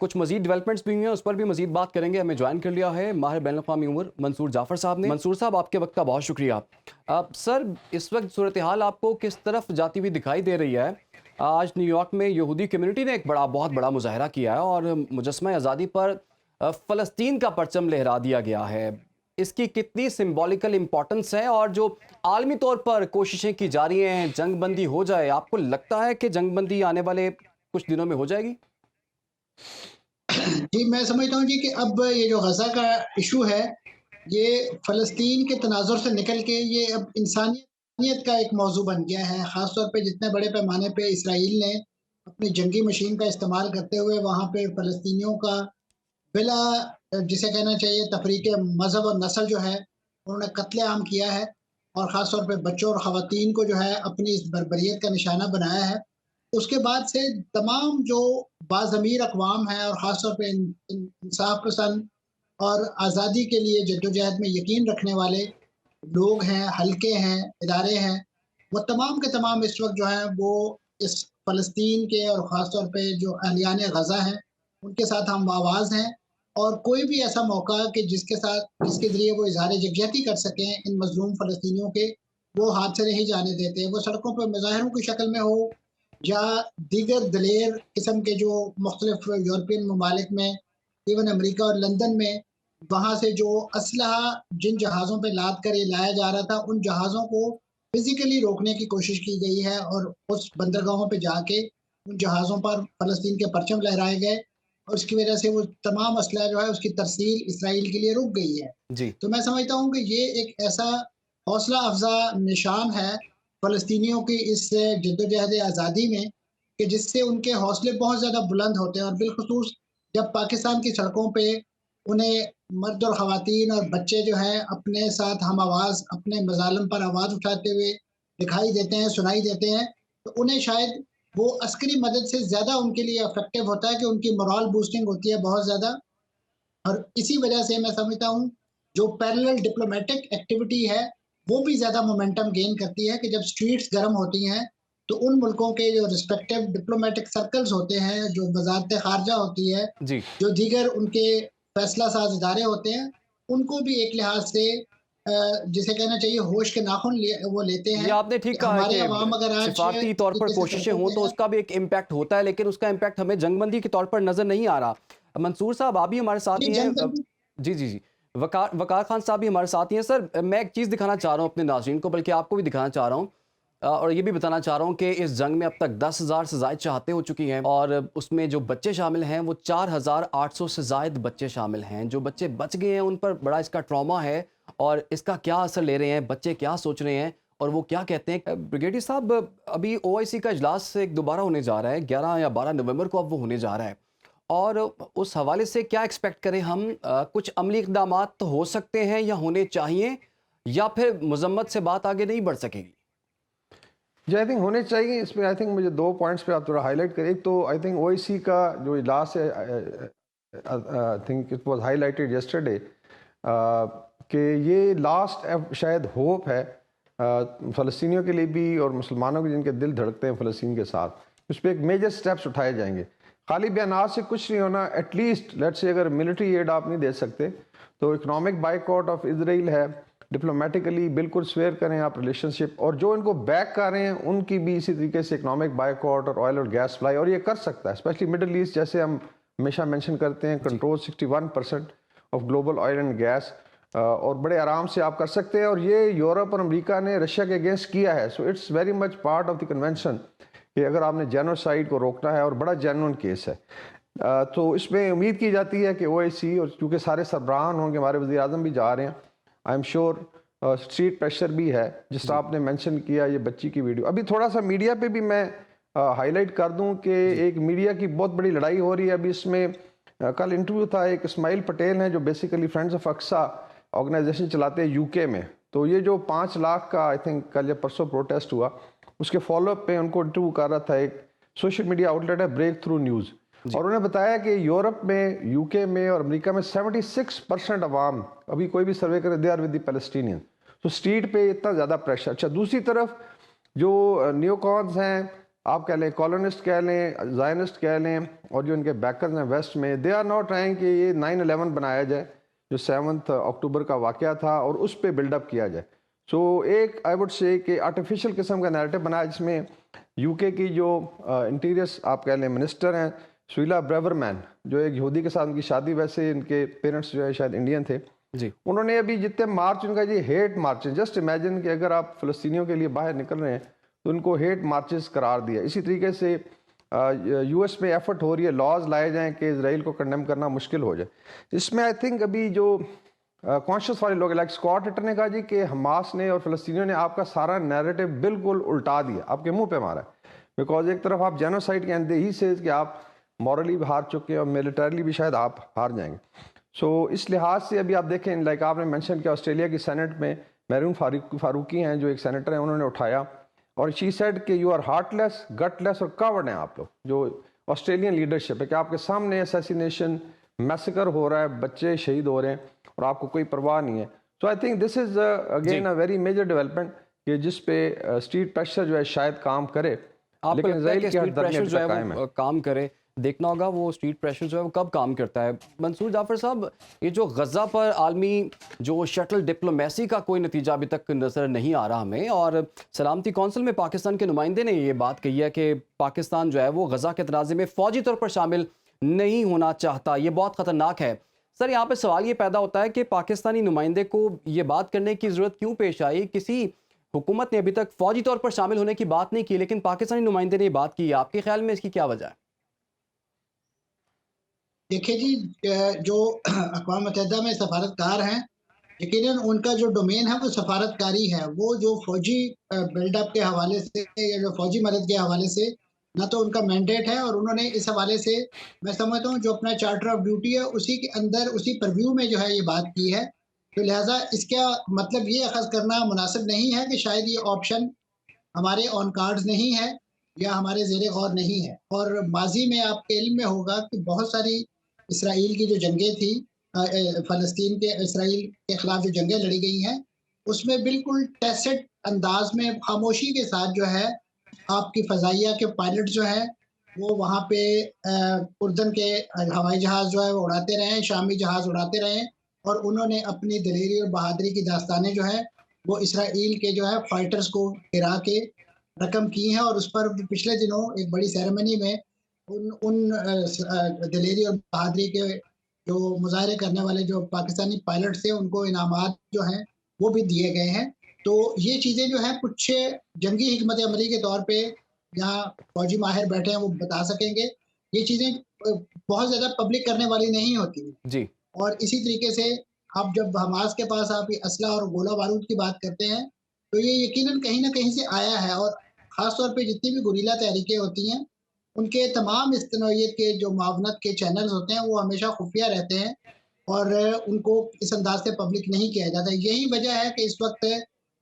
کچھ مزید ڈیولپمنٹس بھی ہوئی ہیں، اس پر بھی مزید بات کریں گے. ہمیں جوائن کر لیا ہے ماہر بین الاقوامی امور منصور جعفر صاحب نے. منصور صاحب، آپ کے وقت کا بہت شکریہ. سر، اس وقت صورتحال آپ کو کس طرف جاتی ہوئی دکھائی دے رہی ہے؟ آج نیو یارک میں یہودی کمیونٹی نے ایک بہت بڑا مظاہرہ کیا ہے اور مجسمہ آزادی پر فلسطین کا پرچم لہرا دیا گیا ہے. اس کی کتنی سمبولیکل امپورٹنس ہے، اور جو عالمی طور پر کوششیں کی جا رہی ہیں جنگ بندی ہو جائے، آپ کو لگتا ہے کہ جنگ بندی آنے والے کچھ دنوں میں ہو جائے گی؟ جی، میں سمجھتا ہوں جی کہ اب یہ جو غزہ کا ایشو ہے، یہ فلسطین کے تناظر سے نکل کے یہ اب انسانیت کا ایک موضوع بن گیا ہے. خاص طور پہ جتنے بڑے پیمانے پہ اسرائیل نے اپنی جنگی مشین کا استعمال کرتے ہوئے وہاں پہ فلسطینیوں کا بلا جسے کہنا چاہیے تفریق مذہب اور نسل جو ہے انہوں نے قتل عام کیا ہے، اور خاص طور پہ بچوں اور خواتین کو جو ہے اپنی اس بربریت کا نشانہ بنایا ہے. اس کے بعد سے تمام جو باضمیر اقوام ہیں اور خاص طور پہ انصاف پسند اور آزادی کے لیے جدوجہد میں یقین رکھنے والے لوگ ہیں، حلقے ہیں، ادارے ہیں، وہ تمام کے تمام اس وقت جو ہیں وہ اس فلسطین کے اور خاص طور پہ جو اہلیان غزہ ہیں ان کے ساتھ ہم آواز ہیں. اور کوئی بھی ایسا موقع کہ جس کے ذریعے وہ اظہار یکجہتی کر سکیں ان مظلوم فلسطینیوں کے، وہ ہاتھ سے نہیں جانے دیتے. وہ سڑکوں پہ مظاہروں کی شکل میں ہو یا دیگر دلیر قسم کے جو مختلف یورپین ممالک میں، ایون امریکہ اور لندن میں، وہاں سے جو اسلحہ جن جہازوں پہ لاد کر یہ لایا جا رہا تھا ان جہازوں کو فزیکلی روکنے کی کوشش کی گئی ہے، اور اس بندرگاہوں پہ جا کے ان جہازوں پر فلسطین کے پرچم لہرائے گئے، اور اس کی وجہ سے وہ تمام اسلحہ جو ہے اس کی ترسیل اسرائیل کے لیے رک گئی ہے. جی. تو میں سمجھتا ہوں کہ یہ ایک ایسا حوصلہ افزا نشان ہے فلسطینیوں کی اس جدوجہد آزادی میں کہ جس سے ان کے حوصلے بہت زیادہ بلند ہوتے ہیں. اور بالخصوص جب پاکستان کی سڑکوں پہ انہیں مرد اور خواتین اور بچے جو ہیں اپنے ساتھ ہم آواز اپنے مظالم پر آواز اٹھاتے ہوئے دکھائی دیتے ہیں، سنائی دیتے ہیں، تو انہیں شاید وہ عسکری مدد سے زیادہ ان کے لیے افیکٹو ہوتا ہے کہ ان کی morale بوسٹنگ ہوتی ہے بہت زیادہ. اور اسی وجہ سے میں سمجھتا ہوں جو پیرلل ڈپلومیٹک ایکٹیویٹی ہے وہ بھی زیادہ مومنٹم گین کرتی ہے کہ جب سٹریٹس گرم ہوتی ہیں تو ان ملکوں کے جو رسپیکٹو ڈپلومیٹک سرکلز ہوتے ہیں، جو وزارت خارجہ ہوتی ہے، جی. جو دیگر ان کے فیصلہ ساز ادارے ہوتے ہیں، ان کو بھی ایک لحاظ سے جسے کہنا چاہیے ہوش کے ناخن وہ لیتے ہیں. یہ آپ نے ٹھیک کہا ہے ہمارے کہ عوام اگر آج سفارتی طور پر کوششیں ہوں تو اس کا بھی ایک امپیکٹ ہوتا ہے، لیکن اس کا امپیکٹ ہمیں جنگ بندی کے طور پر نظر نہیں آ رہا. منصور صاحب، آپ بھی ہمارے ساتھ ہی ہیں. جی. وقار خان صاحب بھی ہمارے ساتھ ہی ہیں. سر، میں ایک چیز دکھانا چاہ رہا ہوں اپنے ناظرین کو، بلکہ آپ کو بھی دکھانا چاہ رہا ہوں، اور یہ بھی بتانا چاہ رہا ہوں کہ اس جنگ میں اب تک 10,000 سے زائد چاہتے ہو چکی ہیں، اور اس میں جو بچے شامل ہیں وہ 4,800 سے زائد بچے شامل ہیں. جو بچے بچ گئے ہیں ان پر بڑا اس کا ٹراما ہے، اور اس کا کیا اثر لے رہے ہیں، بچے کیا سوچ رہے ہیں اور وہ کیا کہتے ہیں. بریگیڈیئر صاحب، ابھی OIC کا اجلاس ایک دوبارہ ہونے جا رہا ہے 11 یا 12 نومبر کو، اب وہ ہونے جا رہا ہے، اور اس حوالے سے کیا ایکسپیکٹ کریں ہم؟ کچھ عملی اقدامات تو ہو سکتے ہیں یا ہونے چاہیے، یا پھر مذمت سے بات آگے نہیں بڑھ سکے گی؟ جی، آئی تھنک ہونے چاہیے. اس میں آئی تھنک مجھے 2 پوائنٹس پہ آپ تھوڑا ہائی لائٹ کریں. ایک تو آئی تھنک OIC کا جو اجلاس ہے، I think it was high lighted yesterday, کہ یہ لاسٹ شاید ہوپ ہے فلسطینیوں کے لیے بھی اور مسلمانوں کے جن کے دل دھڑکتے ہیں فلسطین کے ساتھ. اس پہ ایک میجر سٹیپس اٹھائے جائیں گے. خالی بیانات سے کچھ نہیں ہونا. ایٹ لیسٹ لیٹس سے اگر ملٹری ایڈ آپ نہیں دے سکتے تو economic bike out of Israel ہے، ڈپلومیٹیکلی بالکل سویئر کریں آپ ریلیشن شپ، اور جو ان کو بیک کر رہے ہیں ان کی بھی اسی طریقے سے اکنامک بائیک آؤٹ اور آئل اور گیس سپلائی. اور یہ کر سکتا ہے اسپیشلی مڈل ایسٹ، جیسے ہم ہمیشہ مینشن کرتے ہیں، control 61% of global oil and gas, اور بڑے آرام سے آپ کر سکتے ہیں. اور یہ یورپ اور امریکہ نے رشیا کے اگینسٹ کیا ہے. So it's very much part of the convention کہ اگر آپ نے جینوسائیڈ کو روکنا ہے، اور بڑا جینوئن کیس ہے، تو اس میں امید کی جاتی ہے کہ OIC، اور کیونکہ سارے سربراہان ہوں گے، ہمارے وزیر اعظم بھی جا رہے ہیں، I am sure street pressure بھی ہے، جس طرح آپ نے مینشن کیا یہ بچی کی ویڈیو. ابھی تھوڑا سا میڈیا پہ بھی میں ہائی لائٹ کر دوں کہ ایک میڈیا کی بہت بڑی لڑائی ہو رہی ہے ابھی. اس میں کل انٹرویو تھا، ایک اسماعیل پٹیل ہیں جو basically friends of Aqsa organisation چلاتے ہیں UK میں. تو یہ جو 5 لاکھ کا آئی تھنک کل یا پرسوں پروٹیسٹ ہوا، اس کے فالو اپ پہ ان کو انٹرویو کر رہا تھا ایک سوشل میڈیا آؤٹلیٹ ہے بریک تھرو نیوز، اور انہوں نے بتایا کہ یورپ میں، UK میں اور امریکہ میں 76% عوام، ابھی کوئی بھی سروے کرے، they are with the Palestinian. تو اسٹریٹ پہ اتنا زیادہ پریشر. اچھا، دوسری طرف جو نیو کونز ہیں، آپ کہہ لیں کالونسٹ کہہ لیں, زائنسٹ کہہ لیں, اور جو ان کے بیکرز ہیں ویسٹ میں, دے آر ناٹ ٹرائنگ کہ یہ 9/11 بنایا جائے جو 7 اکتوبر کا واقعہ تھا اور اس پہ بلڈ اپ کیا جائے. سو ایک آئی وڈ سے کہ آرٹیفیشل قسم کا نیریٹو بنایا جس میں یو کے کی جو انٹیریئر آپ کہہ لیں منسٹر ہیں سویلا بریورمین, جو ایک یہودی کے ساتھ ان کی شادی, ویسے ان کے پیرنٹس جو ہے شاید انڈین تھے, جی انہوں نے ابھی جتنے مارچ ان کا جی ہیٹ مارچ, جسٹ امیجن کہ اگر آپ فلسطینیوں کے لیے باہر نکل رہے ہیں تو ان کو ہیٹ مارچز قرار دیا. اسی طریقے سے یو ایس میں ایفرٹ ہو رہی ہے لاز لائے جائیں کہ اسرائیل کو کنڈیم کرنا مشکل ہو جائے. اس میں آئی تھنک ابھی جو کانشیس والے لوگ لائک اسکاٹ ہٹر نے کہا جی کہ حماس نے اور فلسطینیوں نے آپ کا سارا نیریٹو بالکل الٹا دیا, آپ کے منہ پہ مارا ہے. بیکاز ایک طرف آپ جینوسائڈ کے اندر ہی سے کہ آپ مورلی بھی ہار چکے ہیں اور ملیٹریلی بھی شاید آپ ہار جائیں گے. سو اس لحاظ سے ابھی آپ دیکھیں لائک آپ نے مینشن کیا آسٹریلیا کی سینٹ میں میرون فاروقی ہیں جو ایک سینیٹر ہیں, انہوں نے اٹھایا اور شی سیڈ کہ یو آر ہارٹ لیس, گٹ لیس اور کاورڈ ہیں آپ لوگ. جو آسٹریلین لیڈرشپ ہے کہ آپ کے سامنے اسیسینیشن میسیکر ہو رہا ہے, بچے شہید ہو رہے ہیں اور آپ کو کوئی پرواہ نہیں ہے. So I think this is again a very major development کہ جس پہ اسٹریٹ پریشر جو ہے شاید کام کرے, آپ کو لیکن لگتا ہے کہ اسرائیل کی اسٹریٹ پریشر ہردرمی جو ابھی تک ہے قائم ہے. وہ کام کرے؟ دیکھنا ہوگا وہ اسٹریٹ پریشر جو ہے وہ کب کام کرتا ہے. منصور جعفر صاحب, یہ جو غزہ پر عالمی جو شٹل ڈپلومیسی کا کوئی نتیجہ ابھی تک نظر نہیں آ رہا ہمیں, اور سلامتی کونسل میں پاکستان کے نمائندے نے یہ بات کہی ہے کہ پاکستان جو ہے وہ غزہ کے تنازع میں فوجی طور پر شامل نہیں ہونا چاہتا, یہ بہت خطرناک ہے. سر یہاں پہ سوال یہ پیدا ہوتا ہے کہ پاکستانی نمائندے کو یہ بات کرنے کی ضرورت کیوں پیش آئی؟ کسی حکومت نے ابھی تک فوجی طور پر شامل ہونے کی بات نہیں کی, لیکن پاکستانی نمائندے نے یہ بات کی. آپ کے خیال میں اس کی کیا وجہ ہے؟ دیکھیں جی, جو اقوام متحدہ میں سفارتکار ہیں, یقیناً ان کا جو ڈومین ہے وہ سفارتکاری ہے. وہ جو فوجی بلڈ اپ کے حوالے سے یا جو فوجی مدد کے حوالے سے نہ تو ان کا مینڈیٹ ہے, اور انہوں نے اس حوالے سے میں سمجھتا ہوں جو اپنا چارٹر آف ڈیوٹی ہے اسی کے اندر اسی پرویو میں جو ہے یہ بات کی ہے. تو لہٰذا اس کا مطلب یہ اخذ کرنا مناسب نہیں ہے کہ شاید یہ آپشن ہمارے آن کارڈز نہیں ہے یا ہمارے زیر غور نہیں ہے. اور ماضی میں آپ کے علم میں ہوگا کہ بہت ساری اسرائیل کی جو جنگیں تھیں, فلسطین کے اسرائیل کے خلاف جو جنگیں لڑی گئی ہیں, اس میں بالکل ٹیسٹ انداز میں خاموشی کے ساتھ جو ہے آپ کی فضائیہ کے پائلٹ جو ہیں وہ وہاں پہ اردن کے ہوائی جہاز جو ہے وہ اڑاتے رہے, شامی جہاز اڑاتے رہے, اور انہوں نے اپنی دلیری اور بہادری کی داستانیں جو ہیں وہ اسرائیل کے جو ہے فائٹرز کو گرا کے رقم کی ہیں. اور اس پر پچھلے دنوں ایک بڑی سیریمنی میں ان دلیری اور بہادری کے جو مظاہرے کرنے والے جو پاکستانی پائلٹ تھے ان کو انعامات جو ہیں وہ بھی دیے گئے ہیں. تو یہ چیزیں جو ہیں کچھ جنگی حکمت عملی کے طور پہ جہاں فوجی ماہر بیٹھے ہیں وہ بتا سکیں گے, یہ چیزیں بہت زیادہ پبلک کرنے والی نہیں ہوتی. جی, اور اسی طریقے سے آپ جب حماس کے پاس آپ اسلحہ اور گولہ بارود کی بات کرتے ہیں تو یہ یقیناً کہیں نہ کہیں سے آیا ہے, اور خاص طور پہ جتنی بھی گوریلا تحریکیں ہوتی ہیں ان کے تمام اس نوعیت کے جو معاونت کے چینلز ہوتے ہیں وہ ہمیشہ خفیہ رہتے ہیں اور ان کو اس انداز سے پبلک نہیں کیا جاتا. یہی وجہ ہے کہ اس وقت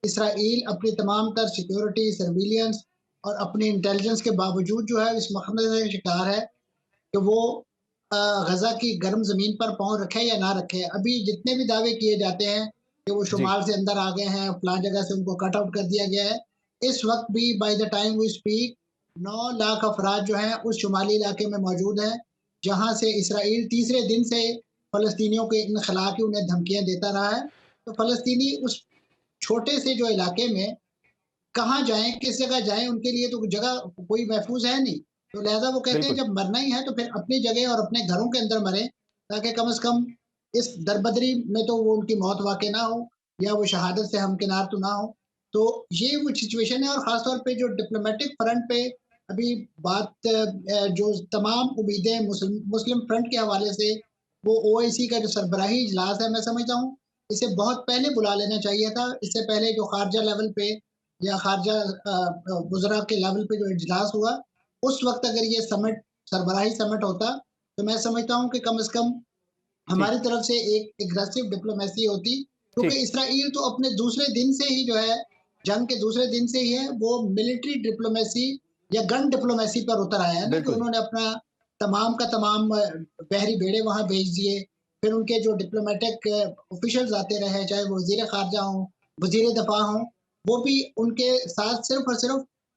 اسرائیل اپنی تمام تر سیکیورٹی, سرویلینس اور اپنی انٹیلیجنس کے باوجود جو ہے اس مخمصے سے شکار ہے کہ وہ غزہ کی گرم زمین پر پاؤں رکھے یا نہ رکھے. ابھی جتنے بھی دعوے کیے جاتے ہیں کہ وہ جی, شمال سے اندر آ گئے ہیں, فلاں جگہ سے ان کو کٹ آؤٹ کر دیا گیا ہے, اس وقت بھی by the time we speak 9 lakh افراد جو ہیں اس شمالی علاقے میں موجود ہیں جہاں سے اسرائیل تیسرے دن سے فلسطینیوں کے انخلا کی انہیں دھمکیاں دیتا رہا ہے. تو فلسطینی اس چھوٹے سے جو علاقے میں کہاں جائیں, کس جگہ جائیں, ان کے لیے تو جگہ کوئی محفوظ ہے نہیں. تو لہٰذا وہ کہتے ہیں بالکل. جب مرنا ہی ہے تو پھر اپنی جگہ اور اپنے گھروں کے اندر مریں, تاکہ کم از کم اس دربدری میں تو وہ ان کی موت واقع نہ ہو یا وہ شہادت سے ہمکنار تو نہ ہو. تو یہ وہ سچویشن ہے. اور خاص طور پہ جو ڈپلومیٹک فرنٹ پہ ابھی بات جو تمام امیدیں مسلم فرنٹ کے حوالے سے وہ OIC کا جو سربراہی اجلاس ہے, میں سمجھتا ہوں اسے بہت پہلے بلا لینا چاہیے تھا. اس سے پہلے جو خارجہ لیول پہ یا خارجہ وزراء کے لیول پہ جو اجلاس ہوا اس وقت اگر یہ سمٹ سربراہی سمٹ ہوتا تو میں سمجھتا ہوں کہ کم از کم ٹھیک, ہماری طرف سے ایک اگریسو ڈپلومیسی ہوتی, ٹھیک, کیونکہ اسرائیل تو اپنے دوسرے دن سے ہی جو ہے جنگ کے دوسرے دن سے ہی ہے وہ ملٹری ڈپلومیسی یا گن ڈپلومیسی پر اتر آیا ہے نا, کہ بالکل. انہوں نے اپنا تمام کا تمام بحری بیڑے وہاں بھیج دیے. پھر ان کے جو ڈپلومیٹک آفیشلز آتے رہے, چاہے وہ وزیر خارجہ ہوں, وزیر دفاع ہوں, وہ بھی ان کے ساتھ صرف اور صرف